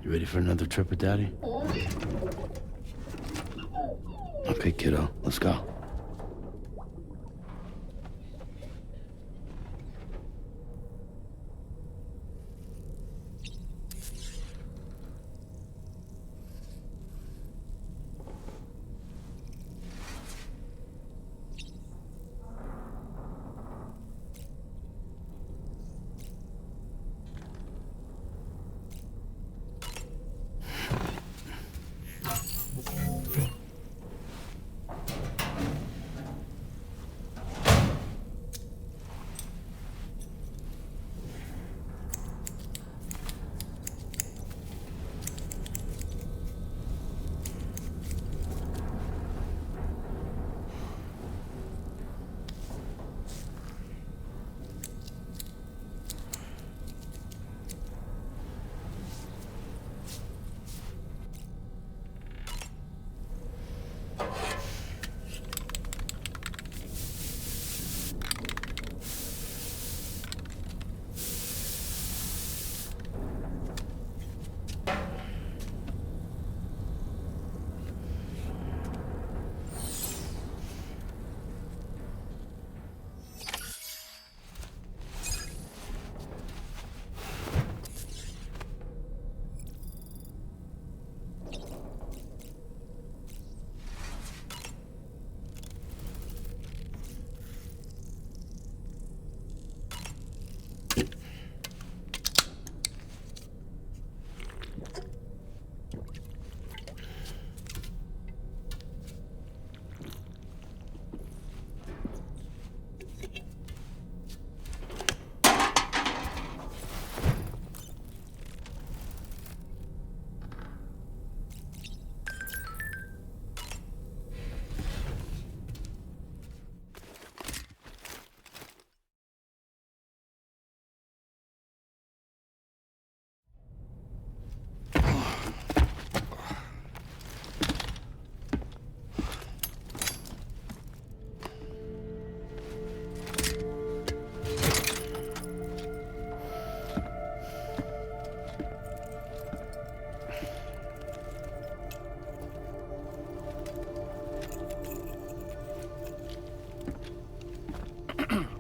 You ready for another trip with Daddy? Okay, kiddo, let's go.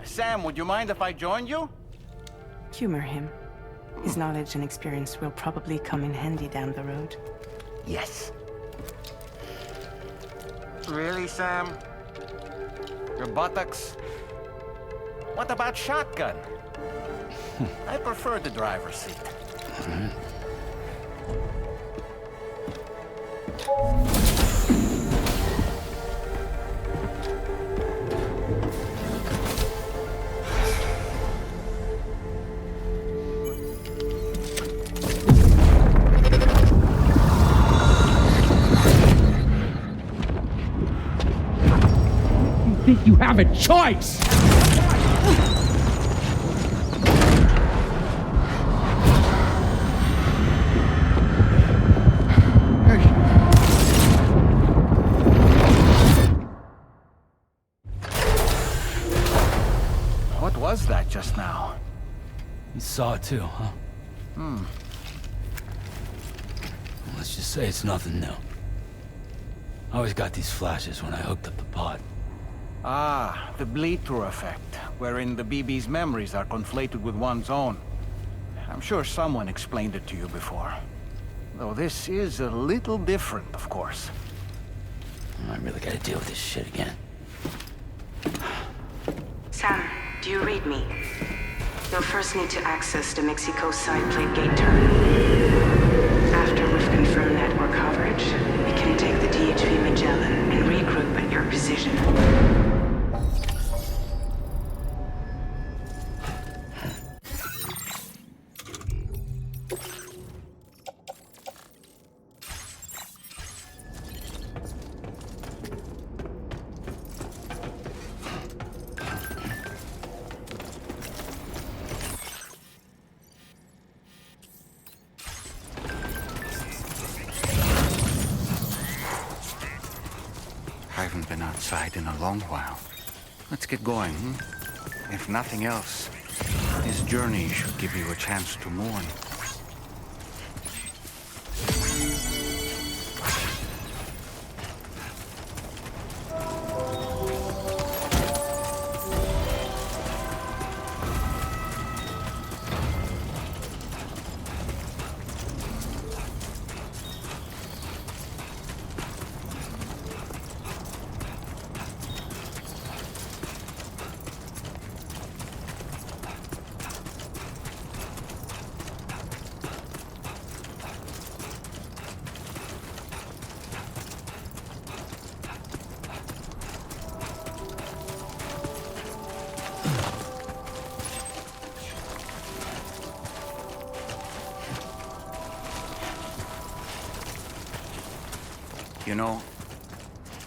Sam, would you mind if I joined you? Humor him. His knowledge and experience will probably come in handy down the road. Yes. Really, Sam? Your buttocks? What about shotgun? I prefer the driver's seat. Think you have a choice! What was that just now? You saw it too, huh? Let's just say it's nothing new. I always got these flashes when I hooked up the pod. Ah, the bleed-through effect, wherein the BB's memories are conflated with one's own. I'm sure someone explained it to you before. Though this is a little different, of course. I really gotta deal with this shit again. Sam, do you read me? You'll first need to access the Mexico side plate gate terminal. After we've confirmed network coverage, we can take the DHV Magellan and regroup at your position. I haven't been outside in a long while. Let's get going, If nothing else, this journey should give you a chance to mourn. You know,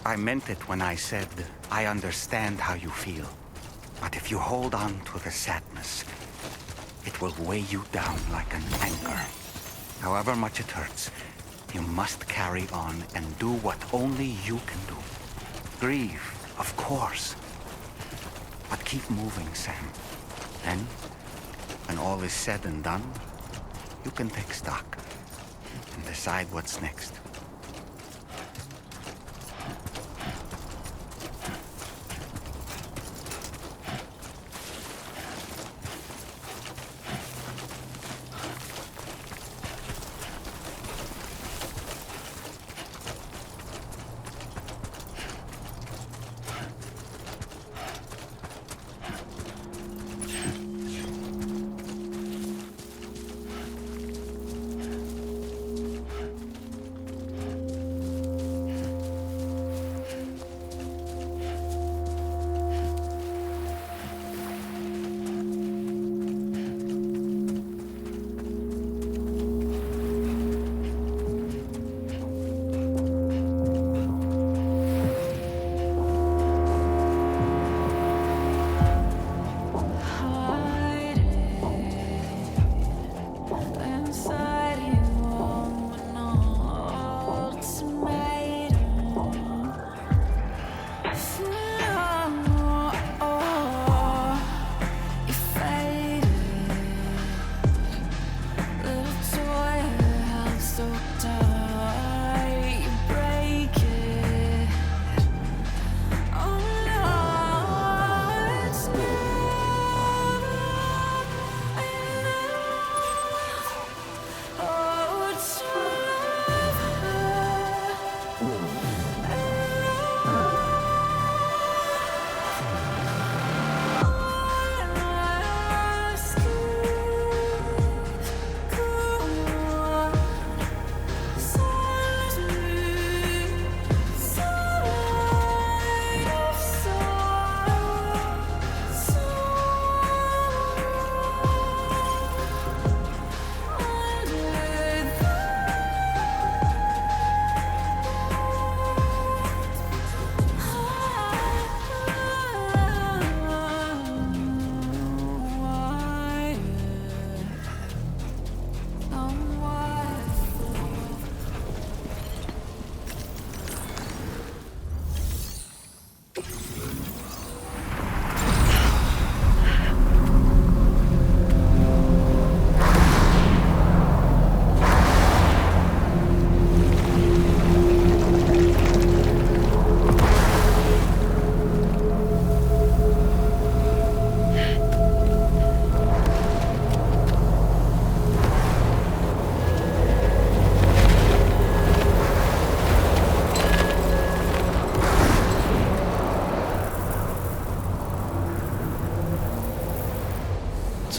I meant it when I said I understand how you feel. But if you hold on to the sadness, it will weigh you down like an anchor. However much it hurts, you must carry on and do what only you can do. Grieve, of course. But keep moving, Sam. Then, when all is said and done, you can take stock and decide what's next.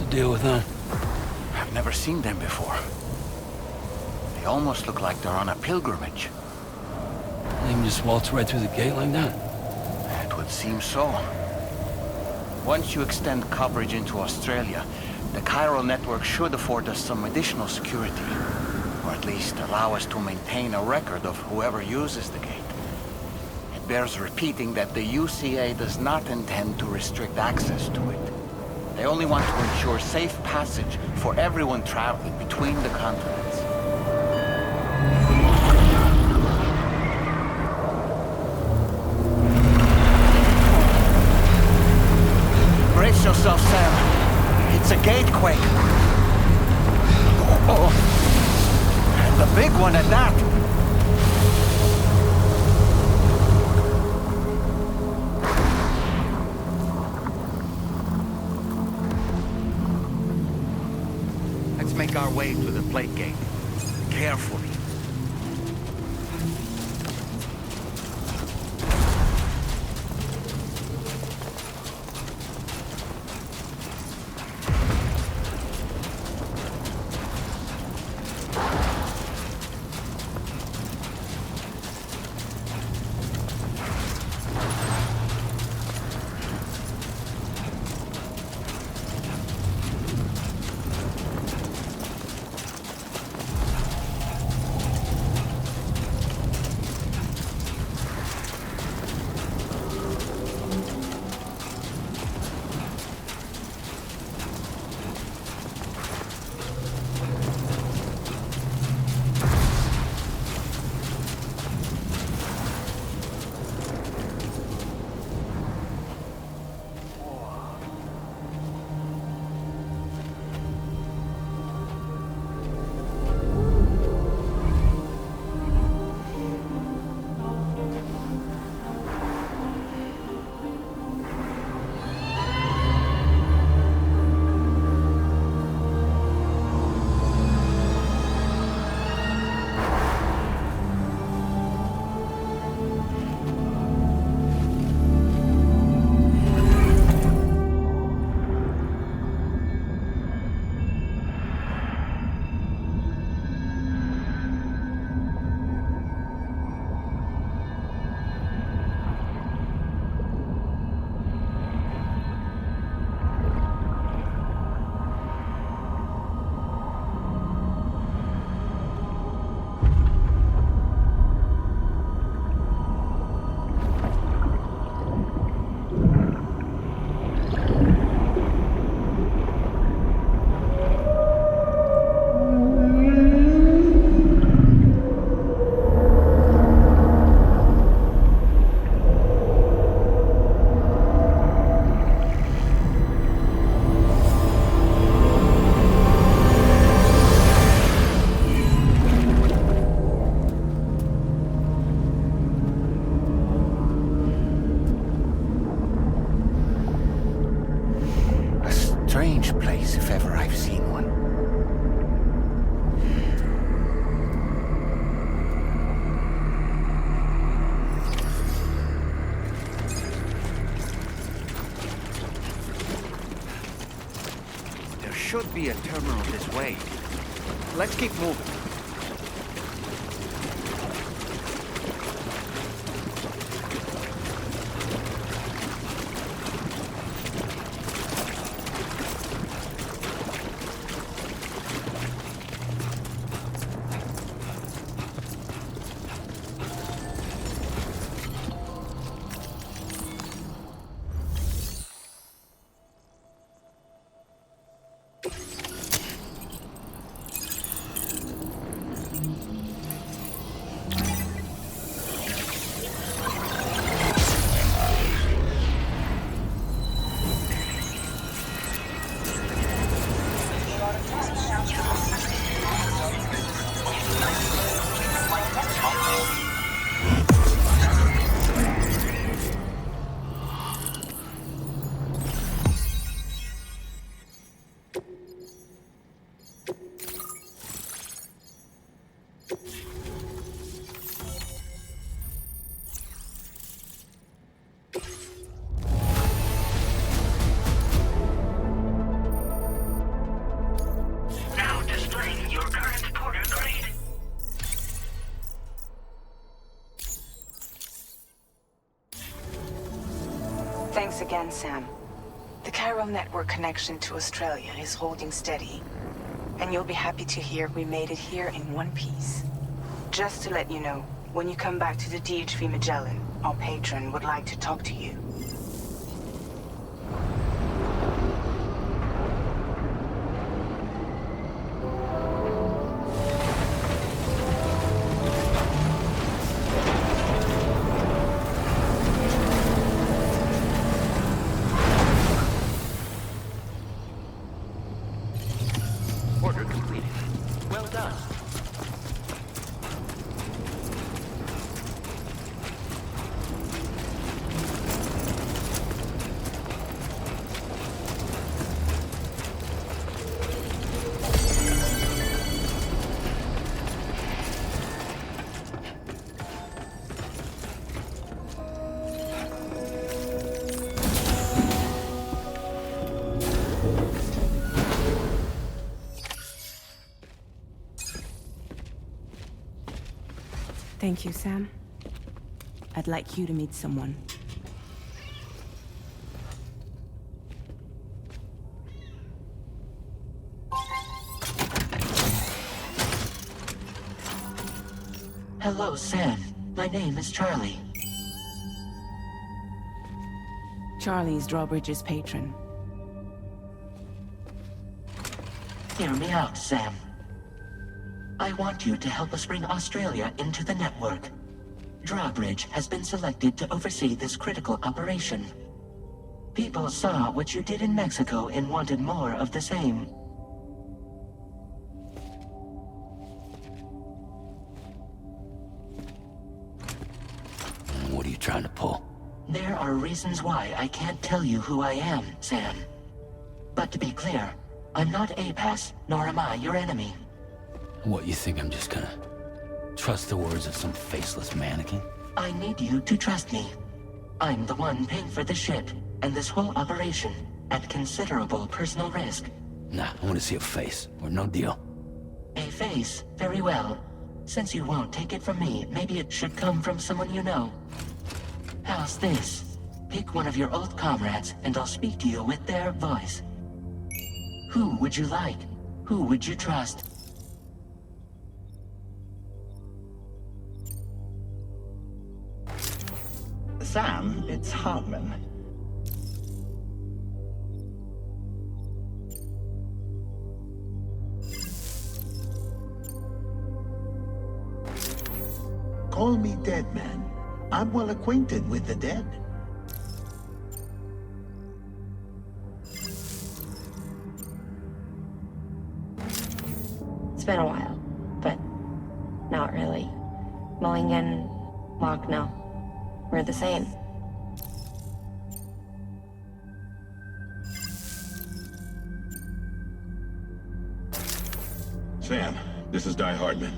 Deal with them. I've never seen them before. They almost look like they're on a pilgrimage. They can just waltz right through the gate like that? It would seem so. Once you extend coverage into Australia, the chiral network should afford us some additional security. Or at least allow us to maintain a record of whoever uses the gate. It bears repeating that the UCA does not intend to restrict access to it. They only want to ensure safe passage for everyone traveling between the continents. Brace yourself, Sam. It's a gatequake. Oh, and a big one at that. Make our way to the plate gate. Carefully. place if ever I've seen one. There should be a terminal this way. Let's keep moving. Thanks again, Sam. The chiral network connection to Australia is holding steady. And you'll be happy to hear we made it here in one piece. Just to let you know, when you come back to the DHV Magellan, our patron would like to talk to you. Order completed. Well done. Thank you, Sam. I'd like you to meet someone. Hello, Sam. My name is Charlie. Charlie's Drawbridge's patron. Hear me out, Sam. I want you to help us bring Australia into the network. Drawbridge has been selected to oversee this critical operation. People saw what you did in Mexico and wanted more of the same. What are you trying to pull? There are reasons why I can't tell you who I am, Sam. But to be clear, I'm not APAS, nor am I your enemy. What, you think I'm just gonna trust the words of some faceless mannequin? I need you to trust me. I'm the one paying for the ship and this whole operation at considerable personal risk. Nah, I want to see a face, or no deal. A face? Very well. Since you won't take it from me, maybe it should come from someone you know. How's this? Pick one of your old comrades, and I'll speak to you with their voice. Who would you like? Who would you trust? Sam, it's Hartman. Call me Dead Man. I'm well acquainted with the dead. It's been a while, but not really. Mulligan, Locke, no. We're the same. Sam, this is Die Hardman.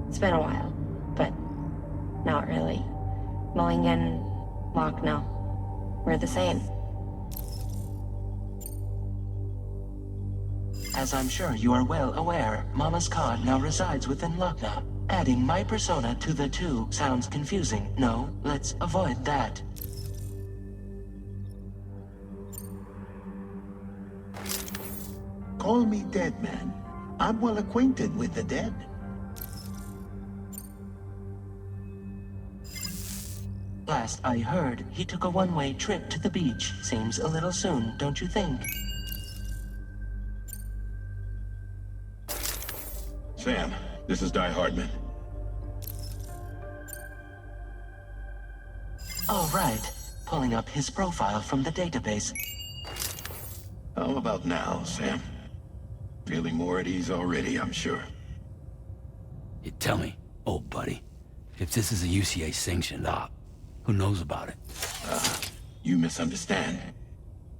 It's been a while, but not really. Mulligan, Lochner, we're the same. As I'm sure you are well aware, Mama's card now resides within Lochner. Adding my persona to the two sounds confusing. No, let's avoid that. Call me dead man. I'm well acquainted with the dead. Last I heard, he took a one-way trip to the beach. Seems a little soon, don't you think? Sam, this is Die Hardman. All right. Pulling up his profile from the database. How about now, Sam? Feeling more at ease already, I'm sure. You tell me, old buddy, if this is a UCA-sanctioned op, who knows about it? You misunderstand.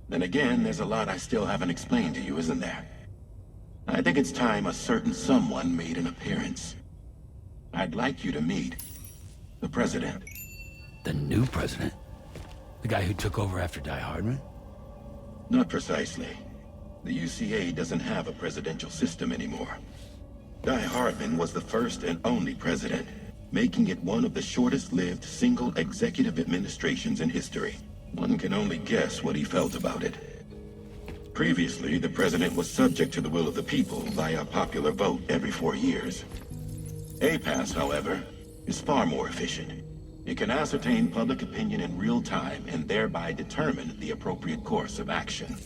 Then again, there's a lot I still haven't explained to you, isn't there? I think it's time a certain someone made an appearance. I'd like you to meet the President. The new president? The guy who took over after Die Hardman? Not precisely. The UCA doesn't have a presidential system anymore. Die Hardman was the first and only president, making it one of the shortest-lived single executive administrations in history. One can only guess what he felt about it. Previously, the president was subject to the will of the people via popular vote every 4 years. APAS, however, is far more efficient. It can ascertain public opinion in real time and thereby determine the appropriate course of action.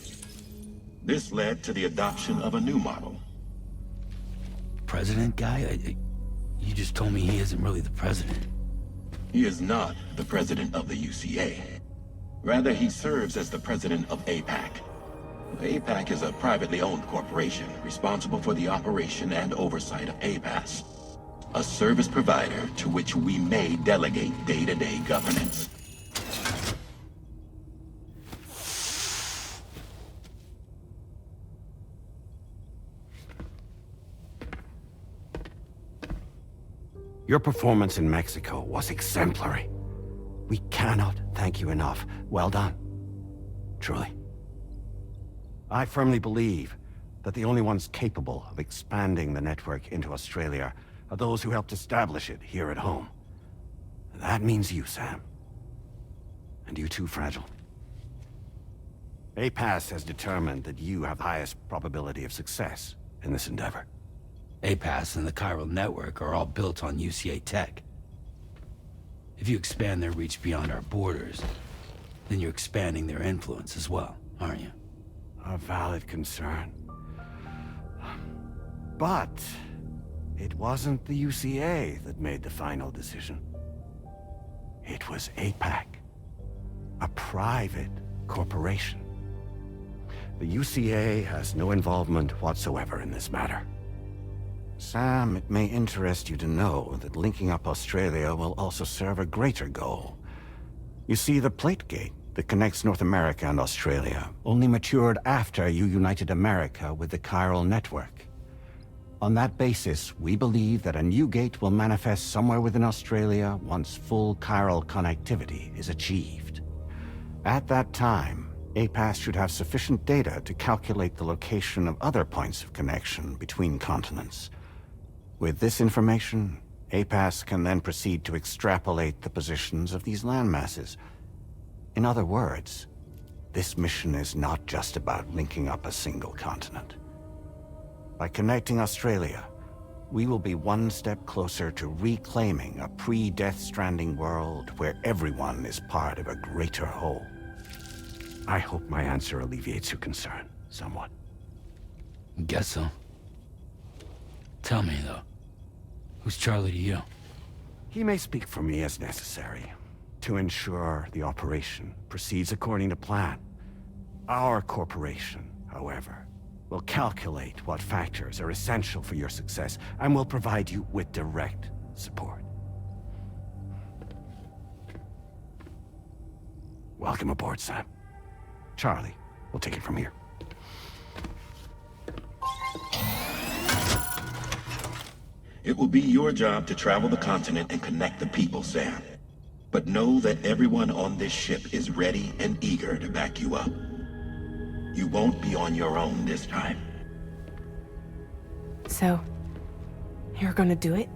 This led to the adoption of a new model. President guy? You just told me he isn't really the president. He is not the president of the UCA. Rather, he serves as the president of APAC. APAC is a privately owned corporation responsible for the operation and oversight of APAS, a service provider to which we may delegate day-to-day governance. Your performance in Mexico was exemplary. We cannot thank you enough. Well done. Truly. I firmly believe that the only ones capable of expanding the network into Australia are those who helped establish it here at home. That means you, Sam. And you too, Fragile. APAS has determined that you have the highest probability of success in this endeavor. APAS and the chiral network are all built on UCA tech. If you expand their reach beyond our borders, then you're expanding their influence as well, aren't you? A valid concern. But it wasn't the UCA that made the final decision. It was APAC, a private corporation. The UCA has no involvement whatsoever in this matter. Sam, it may interest you to know that linking up Australia will also serve a greater goal. You see, the plate gate that connects North America and Australia only matured after you united America with the chiral network. On that basis, we believe that a new gate will manifest somewhere within Australia once full chiral connectivity is achieved. At that time, APAS should have sufficient data to calculate the location of other points of connection between continents. With this information, APAS can then proceed to extrapolate the positions of these landmasses. In other words, this mission is not just about linking up a single continent. By connecting Australia, we will be one step closer to reclaiming a pre-Death Stranding world where everyone is part of a greater whole. I hope my answer alleviates your concern somewhat. Guess so. Tell me, though, who's Charlie to you? He may speak for me as necessary to ensure the operation proceeds according to plan. Our corporation, however, will calculate what factors are essential for your success and will provide you with direct support. Welcome aboard, Sam. Charlie, we'll take it from here. It will be your job to travel the continent and connect the people, Sam. But know that everyone on this ship is ready and eager to back you up. You won't be on your own this time. So, you're gonna do it?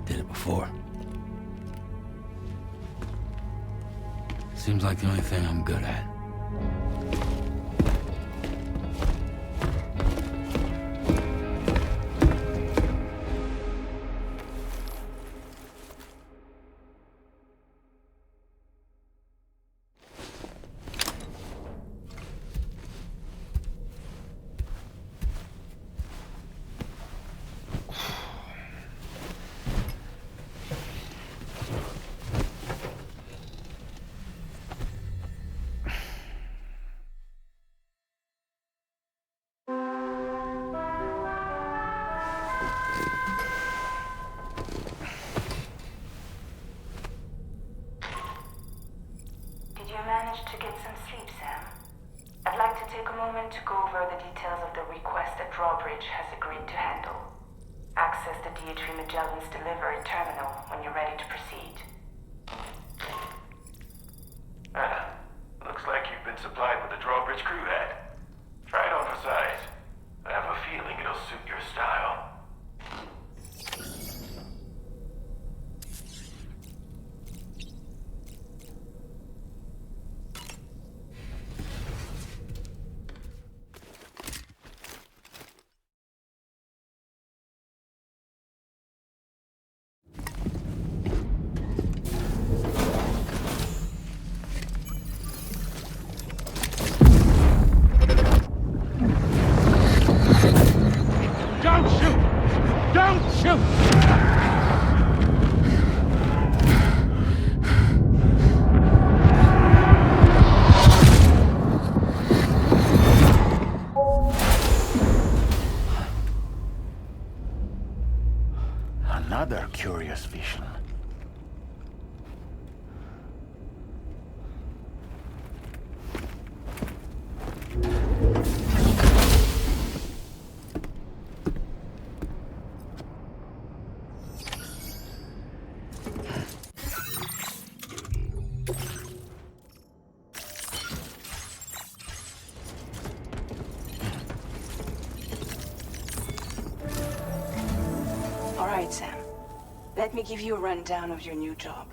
Did it before. Seems like the only thing I'm good at. Managed to get some sleep, Sam. I'd like to take a moment to go over the details of the request that Drawbridge has agreed to handle. Access the DHV Magellan's delivery terminal when you're ready to proceed. Looks like you've been supplied with the Drawbridge crew hat. Try it on for size. I have a feeling it'll suit your style. Don't shoot! Don't shoot! Another curious vision. All right, Sam. Let me give you a rundown of your new job.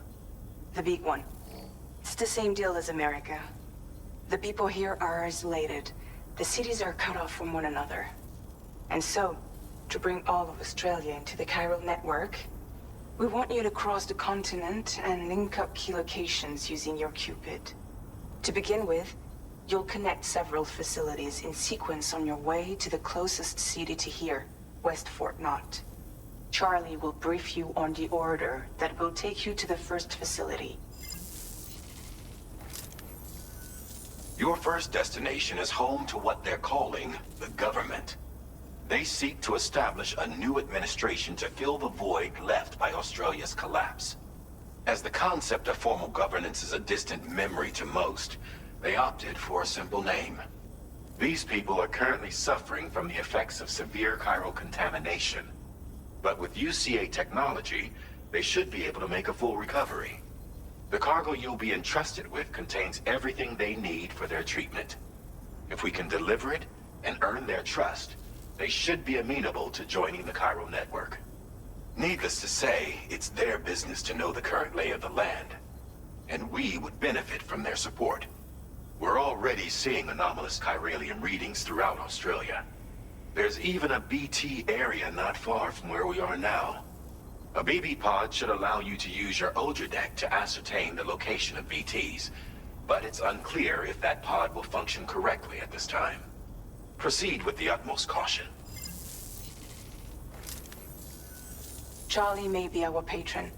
The big one. It's the same deal as America. The people here are isolated. The cities are cut off from one another. And so, to bring all of Australia into the chiral network, we want you to cross the continent and link up key locations using your Cupid. To begin with, you'll connect several facilities in sequence on your way to the closest city to here, West Fort Knott. Charlie will brief you on the order that will take you to the first facility. Your first destination is home to what they're calling the government. They seek to establish a new administration to fill the void left by Australia's collapse. As the concept of formal governance is a distant memory to most, they opted for a simple name. These people are currently suffering from the effects of severe chiral contamination. But with UCA technology, they should be able to make a full recovery. The cargo you'll be entrusted with contains everything they need for their treatment. If we can deliver it and earn their trust, they should be amenable to joining the chiral network. Needless to say, it's their business to know the current lay of the land, and we would benefit from their support. We're already seeing anomalous chiralium readings throughout Australia. There's even a BT area not far from where we are now. A BB pod should allow you to use your Ultra deck to ascertain the location of BTs, but it's unclear if that pod will function correctly at this time. Proceed with the utmost caution. Charlie may be our patron,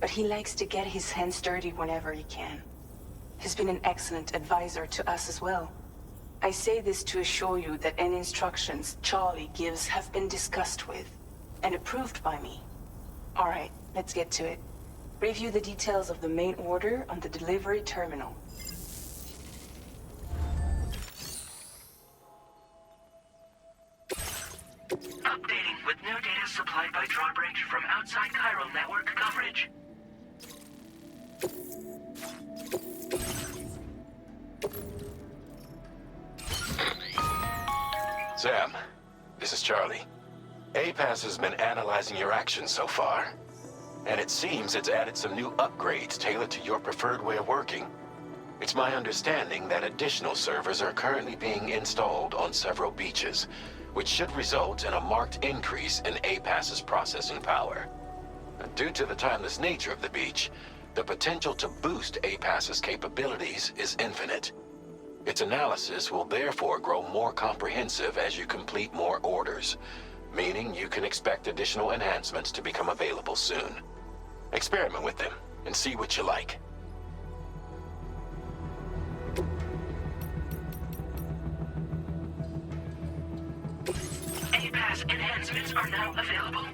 but he likes to get his hands dirty whenever he can. He's been an excellent advisor to us as well. I say this to assure you that any instructions Charlie gives have been discussed with and approved by me. All right, let's get to it. Review the details of the main order on the delivery terminal. Updating with new data supplied by Drawbridge from outside chiral network coverage. Sam, this is Charlie. APAS has been analyzing your actions so far, and it seems it's added some new upgrades tailored to your preferred way of working. It's my understanding that additional servers are currently being installed on several beaches, which should result in a marked increase in APAS's processing power. Due to the timeless nature of the beach, the potential to boost APAS's capabilities is infinite. Its analysis will therefore grow more comprehensive as you complete more orders, meaning you can expect additional enhancements to become available soon. Experiment with them and see what you like. APAS enhancements are now available.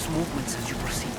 Movements as you proceed.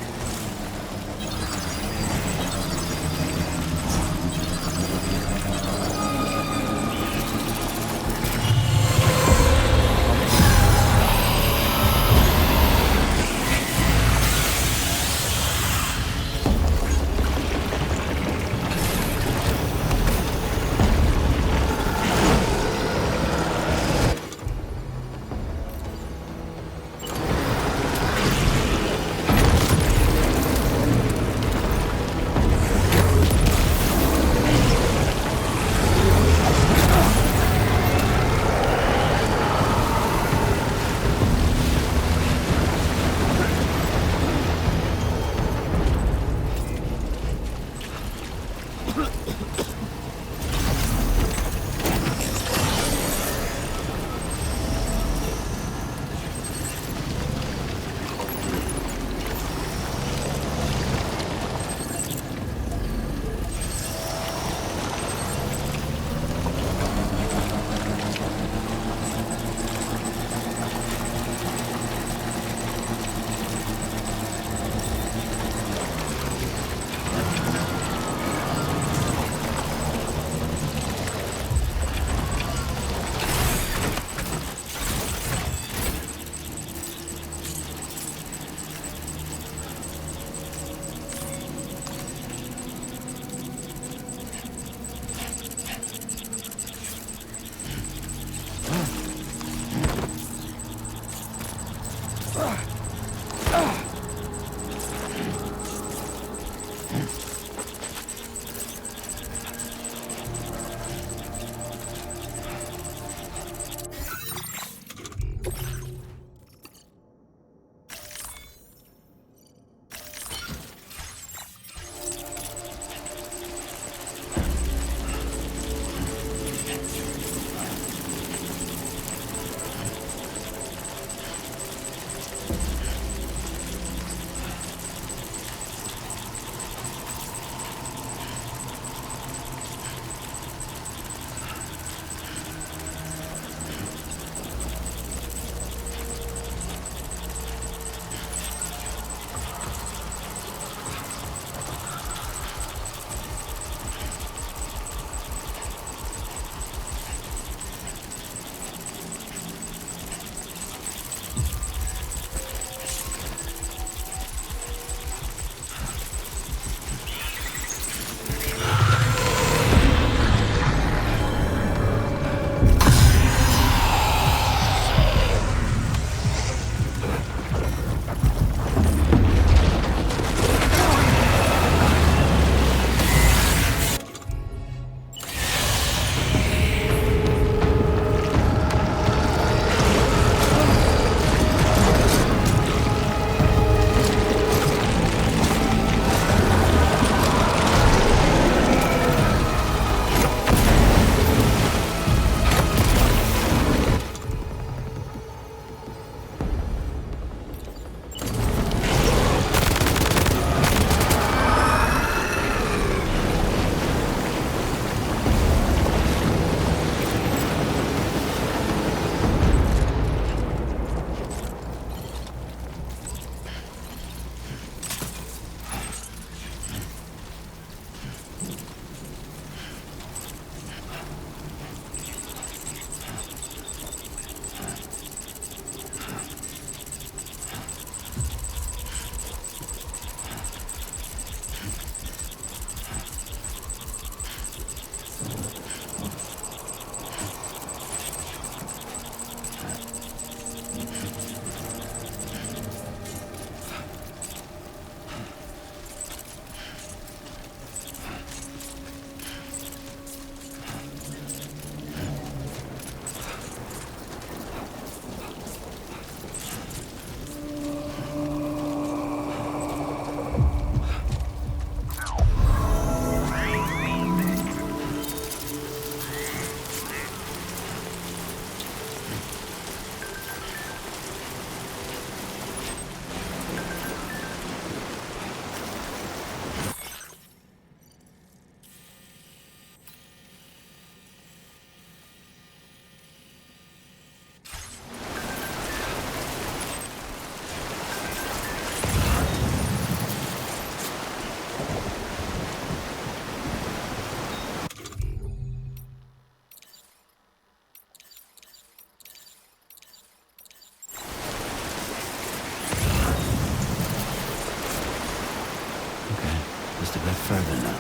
just a bit further now.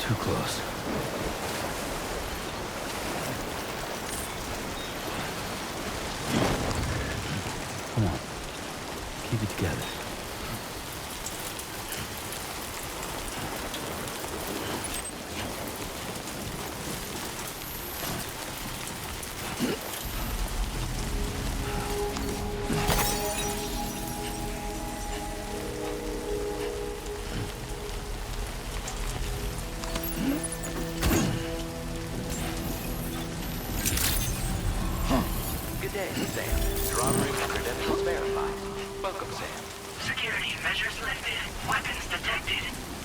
Too close. Come on. Keep it together. Good day, Sam. Drawbridge credentials verified. Welcome, Sam. Security measures lifted. Weapons detected.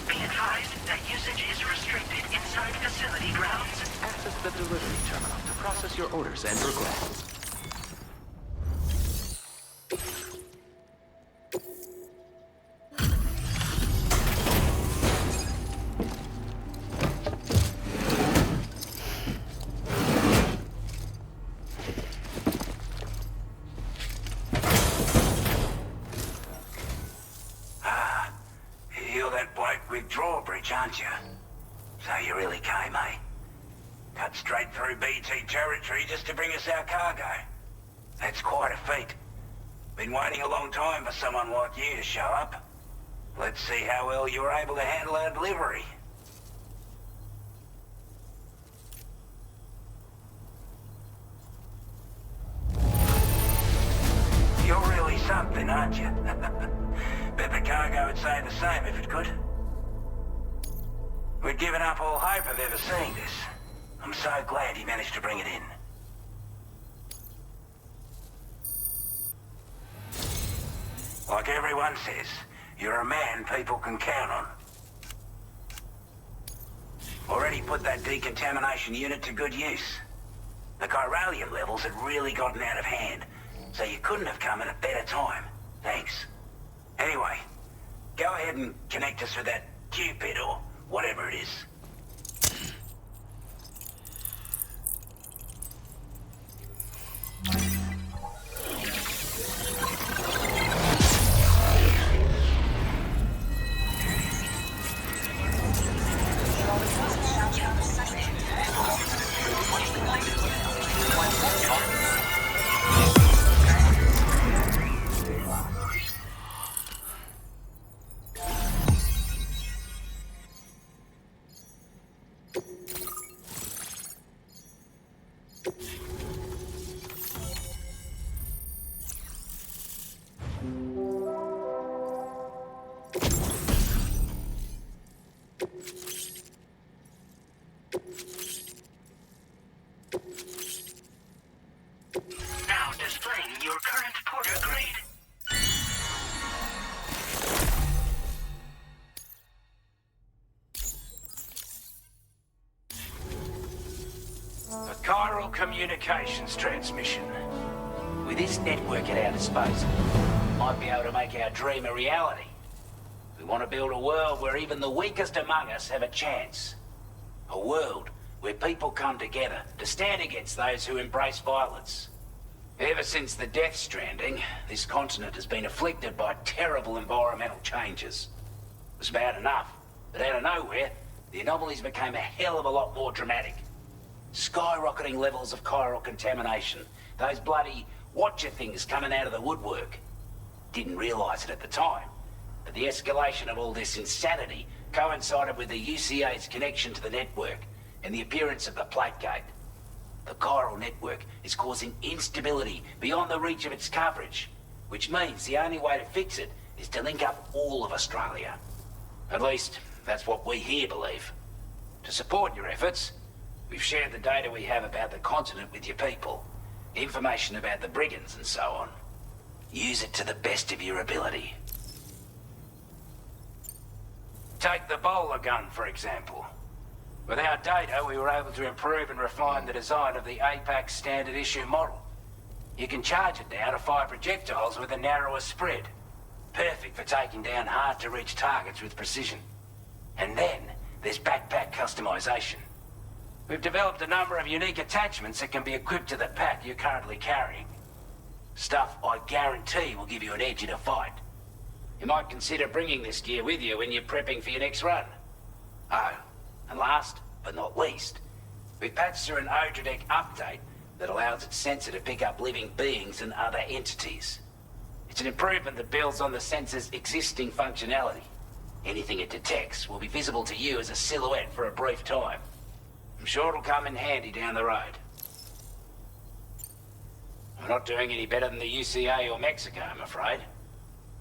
Be advised that usage is restricted inside facility grounds. Access the delivery terminal to process your orders and requests. You're that bloke with drawbridge, aren't you? So you really came, eh? Cut straight through BT territory just to bring us our cargo. That's quite a feat. Been waiting a long time for someone like you to show up. Let's see how well you were able to handle our delivery. You're really something, aren't you? Bet the cargo would say the same if it could. We'd given up all hope of ever seeing this. I'm so glad you managed to bring it in. Like everyone says, you're a man people can count on. Already put that decontamination unit to good use. The chiralium levels had really gotten out of hand, so you couldn't have come at a better time. Thanks. Anyway, go ahead and connect us with that Cupid or whatever it is. Now displaying your current porter grade. A chiral communications transmission. With this network at our disposal, we might be able to make our dream a reality. We want to build a world where even the weakest among us have a chance. A world where people come together to stand against those who embrace violence. Ever since the Death Stranding, this continent has been afflicted by terrible environmental changes. It was bad enough, but out of nowhere, the anomalies became a hell of a lot more dramatic. Skyrocketing levels of chiral contamination, those bloody watcher things coming out of the woodwork. Didn't realize it at the time, but the escalation of all this insanity coincided with the UCA's connection to the network and the appearance of the plate gate. The chiral network is causing instability beyond the reach of its coverage, which means the only way to fix it is to link up all of Australia. At least, that's what we here believe. To support your efforts, we've shared the data we have about the continent with your people, information about the brigands and so on. Use it to the best of your ability. Take the bowler gun, for example. With our data, we were able to improve and refine the design of the APAC standard issue model. You can charge it now to fire projectiles with a narrower spread. Perfect for taking down hard-to-reach targets with precision. And then, there's backpack customization. We've developed a number of unique attachments that can be equipped to the pack you're currently carrying. Stuff I guarantee will give you an edge in a fight. You might consider bringing this gear with you when you're prepping for your next run. Oh, and last but not least, we've patched through an Odradek update that allows its sensor to pick up living beings and other entities. It's an improvement that builds on the sensor's existing functionality. Anything it detects will be visible to you as a silhouette for a brief time. I'm sure it'll come in handy down the road. We're not doing any better than the UCA or Mexico, I'm afraid.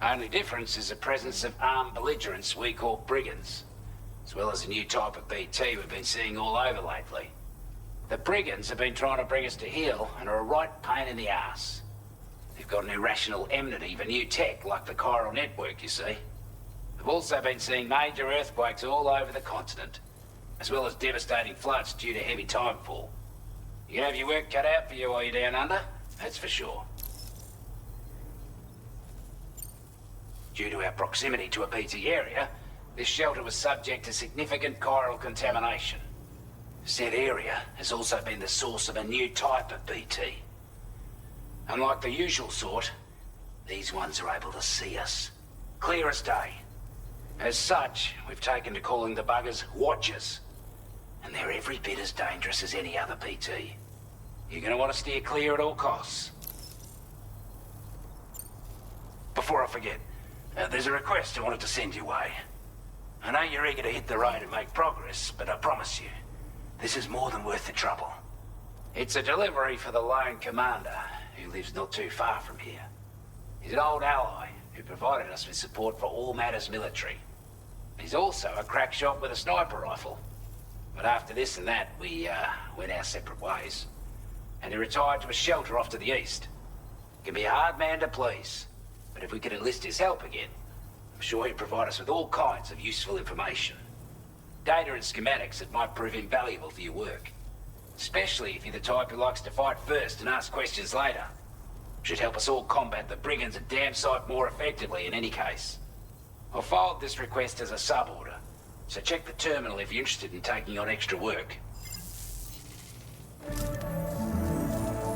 Only difference is the presence of armed belligerents we call brigands, as well as a new type of BT we've been seeing all over lately. The brigands have been trying to bring us to heel and are a right pain in the ass. They've got an irrational enmity for new tech like the chiral network, you see. We've also been seeing major earthquakes all over the continent, as well as devastating floods due to heavy timefall. You can have your work cut out for you while you're down under, that's for sure. Due to our proximity to a BT area, this shelter was subject to significant chiral contamination. Said area has also been the source of a new type of BT. Unlike the usual sort, these ones are able to see us. Clear as day. As such, we've taken to calling the buggers Watchers. And they're every bit as dangerous as any other BT. You're gonna want to steer clear at all costs. Before I forget, there's a request I wanted to send your way. I know you're eager to hit the road and make progress, but I promise you, this is more than worth the trouble. It's a delivery for the lone commander, who lives not too far from here. He's an old ally who provided us with support for all matters military. He's also a crack shot with a sniper rifle. But after this and that, we went our separate ways. And he retired to a shelter off to the east. He can be a hard man to please, but if we could enlist his help again, I'm sure he'd provide us with all kinds of useful information. Data and schematics that might prove invaluable for your work. Especially if you're the type who likes to fight first and ask questions later. Should help us all combat the brigands a damn sight more effectively in any case. I'll forward this request as a sub-order, so check the terminal if you're interested in taking on extra work.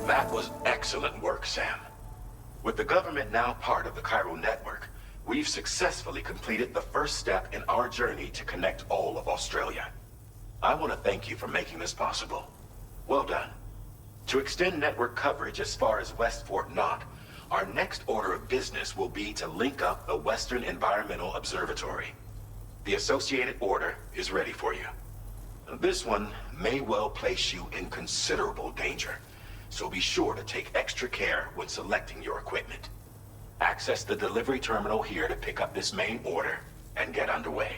That was excellent work, Sam. With the government now part of the chiral network, we've successfully completed the first step in our journey to connect all of Australia. I want to thank you for making this possible. Well done. To extend network coverage as far as West Fort Knott, our next order of business will be to link up the Western Environmental Observatory. The associated order is ready for you. This one may well place you in considerable danger, so be sure to take extra care when selecting your equipment. Access the delivery terminal here to pick up this main order and get underway.